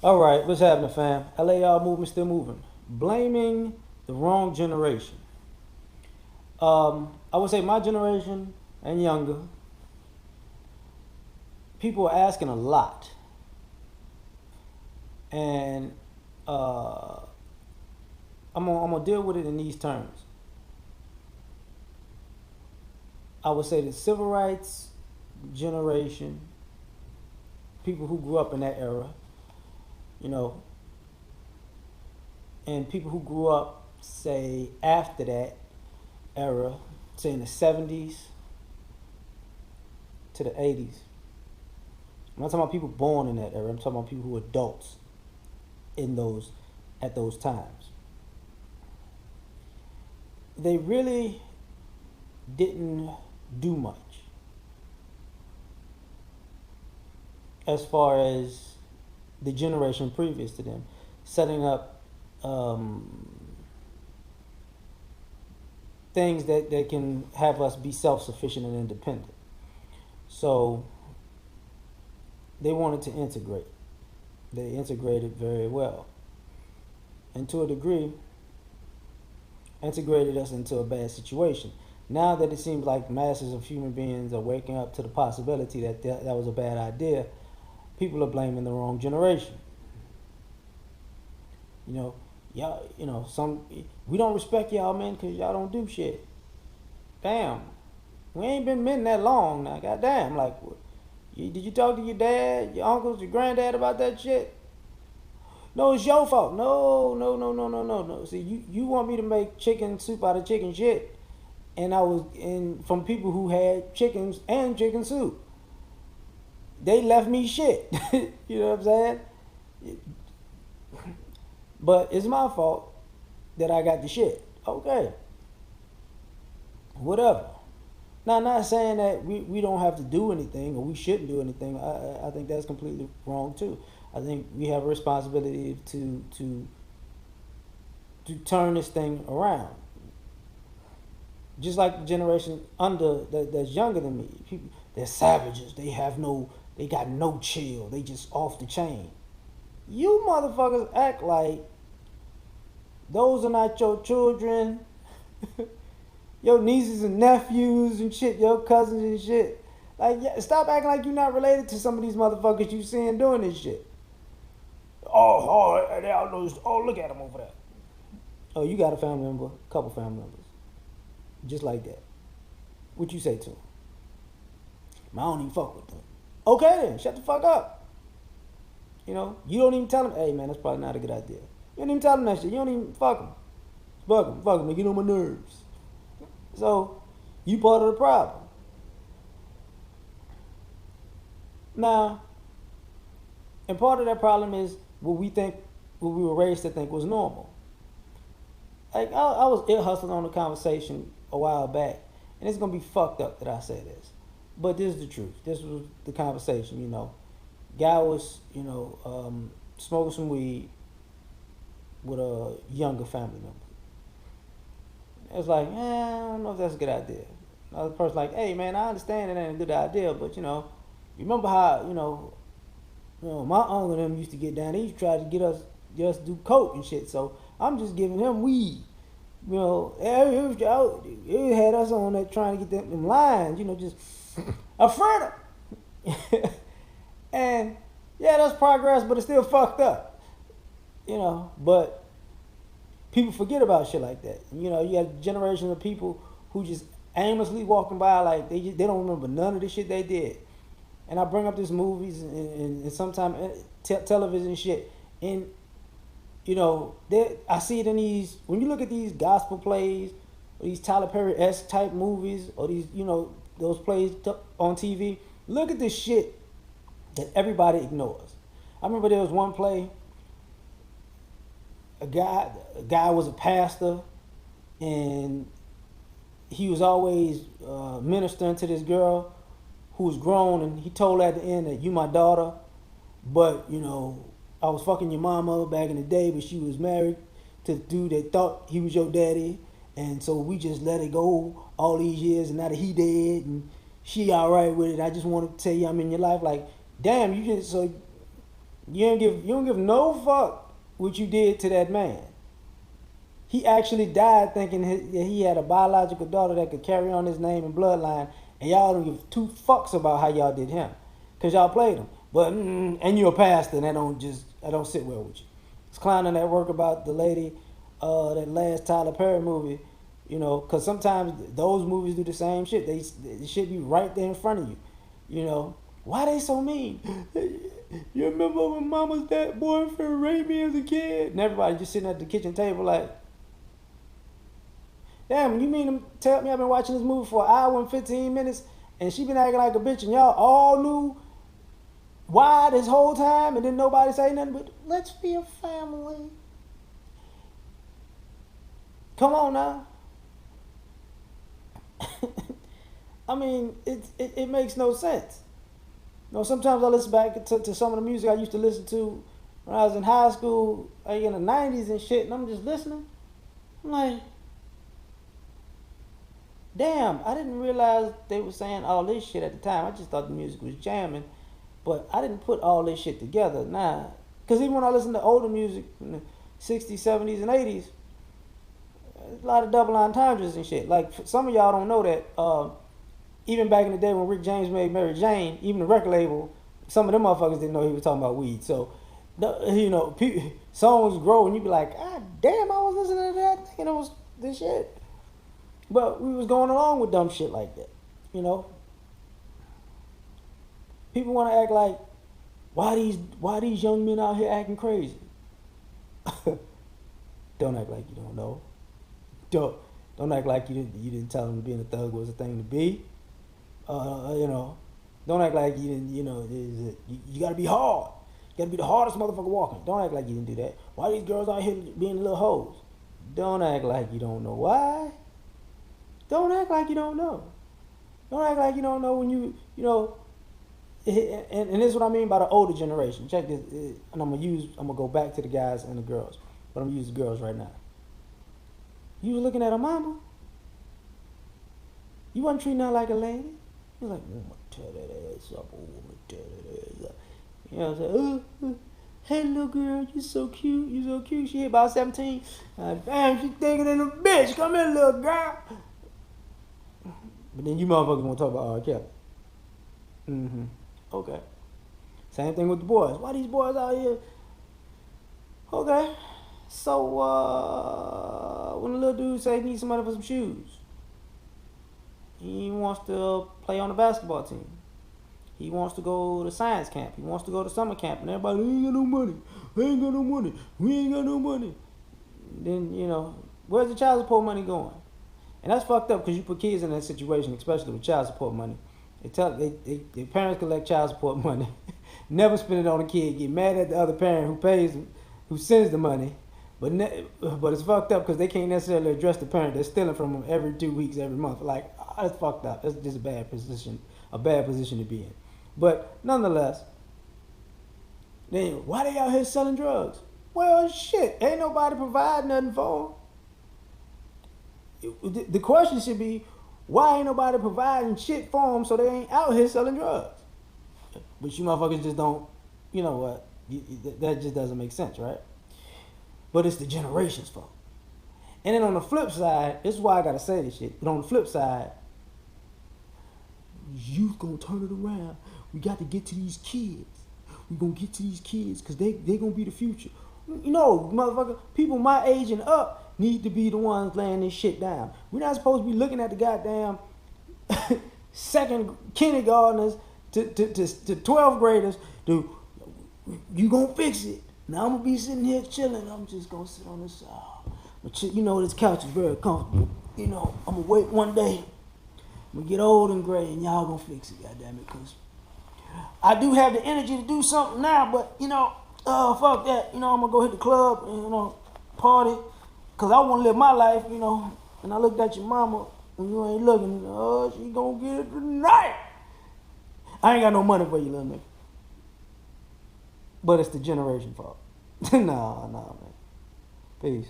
All right, what's happening, fam? L.A.R. movement still moving. Blaming the wrong generation. I would say my generation and younger, people are asking a lot. And uh, I'm gonna deal with it in these terms. I would say the civil rights generation, people who grew up in that era, you know, and people who grew up, say, after that era, say in the 70s to the 80s. I'm not talking about people born in that era. I'm talking about people who were adults in those at those times. They really didn't do much as far as the generation previous to them, setting up things that can have us be self-sufficient and independent. So they wanted to integrate. They integrated very well. And to a degree, integrated us into a bad situation. Now that it seems like masses of human beings are waking up to the possibility that was a bad idea, people are blaming the wrong generation. You know, y'all, some we don't respect y'all, man, because y'all don't do shit. Damn, we ain't been men that long now. Goddamn, like, did you talk to your dad, your uncles, your granddad about that shit? No, it's your fault. No, no, no, no, no, no, no. See, you want me to make chicken soup out of chicken shit, and I was in from people who had chickens and chicken soup. They left me shit. You know what I'm saying? But it's my fault that I got the shit. Okay, whatever. Now, I'm not saying that we don't have to do anything or we shouldn't do anything. I think that's completely wrong too. I think we have a responsibility to turn this thing around. Just like the generation under that's younger than me, people they're savages. They got no chill. They just off the chain. You motherfuckers act like those are not your children, your nieces and nephews and shit, your cousins and shit. Like, yeah, stop acting like you're not related to some of these motherfuckers you seeing doing this shit. They all know. Oh, look at them over there. Oh, you got a family member, a couple family members, just like that. What you say to them? I don't even fuck with them. Okay then, shut the fuck up. You don't even tell them, hey man, that's probably not a good idea. You don't even tell them that shit. You don't even fuck them. Fuck them. They get on my nerves. So, you part of the problem. Now, and part of that problem is what we were raised to think was normal. Like, I was ear hustling on a conversation a while back, and it's gonna be fucked up that I say this, but this is the truth. This was the conversation. Guy was smoking some weed with a younger family member. It's like, I don't know if that's a good idea. Another person like, hey man, I understand it ain't a good idea, but remember how my uncle and them used to get down. They used to try to get us to do coke and shit. So I'm just giving him weed. It had us on that trying to get them lines. Just a further. And yeah, that's progress, but it's still fucked up. But people forget about shit like that. You got a generation of people who just aimlessly walking by like they don't remember none of the shit they did. And I bring up these movies and sometimes television shit, and I see it in these. When you look at these gospel plays or these Tyler Perry-esque type movies or these those plays on TV, look at this shit that everybody ignores. I remember there was one play. A guy was a pastor, and he was always ministering to this girl who was grown, and he told her at the end that you my daughter, but I was fucking your mama back in the day, but she was married to the dude that thought he was your daddy, and so we just let it go all these years, and now that he dead, and she all right with it. I just want to tell you I'm in your life. Like, damn, you just so You don't give no fuck what you did to that man. He actually died thinking that he had a biological daughter that could carry on his name and bloodline, and y'all don't give two fucks about how y'all did him, cause y'all played him. But and you're a pastor, and that don't sit well with you. It's clowning that work about the lady, that last Tyler Perry movie, cause sometimes those movies do the same shit. They should be right there in front of you, you know. Why they so mean? You remember when Mama's dad boyfriend raped me as a kid? And everybody just sitting at the kitchen table like, damn, you mean to tell me I've been watching this movie for an hour and 15 minutes and she been acting like a bitch and y'all all knew why this whole time and then nobody say nothing but let's be a family. Come on now. I mean, it makes no sense. Sometimes I listen back to some of the music I used to listen to when I was in high school, like in the 90s and shit, and I'm just listening. I'm like, damn, I didn't realize they were saying all this shit at the time. I just thought the music was jamming, but I didn't put all this shit together. Nah, because even when I listen to older music in the 60s, 70s, and 80s, a lot of double entendres and shit. Like, some of y'all don't know that even back in the day when Rick James made Mary Jane, even the record label, some of them motherfuckers didn't know he was talking about weed. So, songs grow and you be like, God damn, I was listening to that thinking it was this shit. But we was going along with dumb shit like that, you know. People want to act like, why these young men out here acting crazy? Don't act like you don't know. Don't act like you didn't tell them being a thug was a thing to be. Don't act like you didn't. You gotta be hard. You gotta be the hardest motherfucker walking. Don't act like you didn't do that. Why these girls out here being little hoes? Don't act like you don't know why. Don't act like you don't know. Don't act like you don't know when you know. And this is what I mean by the older generation. Check this, and I'm gonna go back to the guys and the girls, but I'm gonna use the girls right now. You was looking at her mama. You wasn't treating her like a lady. You was like, I'm gonna tear that ass up. I'm gonna tear that ass up. You know what I'm saying? Hey little girl, you so cute. You so cute. She about 17. Damn, she thinking in a bitch. Come here, little girl. But then you motherfuckers want to talk about R. Kelly. Mm-hmm. Okay. Same thing with the boys. Why these boys out here? Okay. So when the little dude say he needs somebody for some shoes, he wants to play on the basketball team. He wants to go to science camp. He wants to go to summer camp, and everybody, ain't got no money. I ain't got no money. We ain't got no money. Then where's the child support money going? And that's fucked up because you put kids in that situation, especially with child support money. Their parents collect child support money, never spend it on a kid, get mad at the other parent who sends the money, but it's fucked up because they can't necessarily address the parent that's stealing from them every 2 weeks, every month. Like, that's fucked up. That's just a bad position to be in. But nonetheless, then why they out here selling drugs? Well, shit, ain't nobody provide nothing for them. The question should be, why ain't nobody providing shit for them so they ain't out here selling drugs? But you motherfuckers just don't, you know what, that just doesn't make sense, right? But it's the generation's fault. And then on the flip side, this is why I gotta say this shit, but on the flip side, youth gonna turn it around. We got to get to these kids. We gonna get to these kids because they gonna be the future. Motherfucker, people my age and up need to be the ones laying this shit down. We're not supposed to be looking at the goddamn second kindergartners to 12th graders. Dude, you gonna fix it. Now I'm gonna be sitting here chilling. I'm just gonna sit on this side. But this couch is very comfortable. I'm gonna wait one day. I'm gonna get old and gray and y'all gonna fix it, goddammit, because I do have the energy to do something now, but fuck that. I'm gonna go hit the club and party, cause I wanna live my life, And I looked at your mama when you ain't looking, she gonna get it tonight. I ain't got no money for you, little nigga. But it's the generation fault. Nah, man. Peace.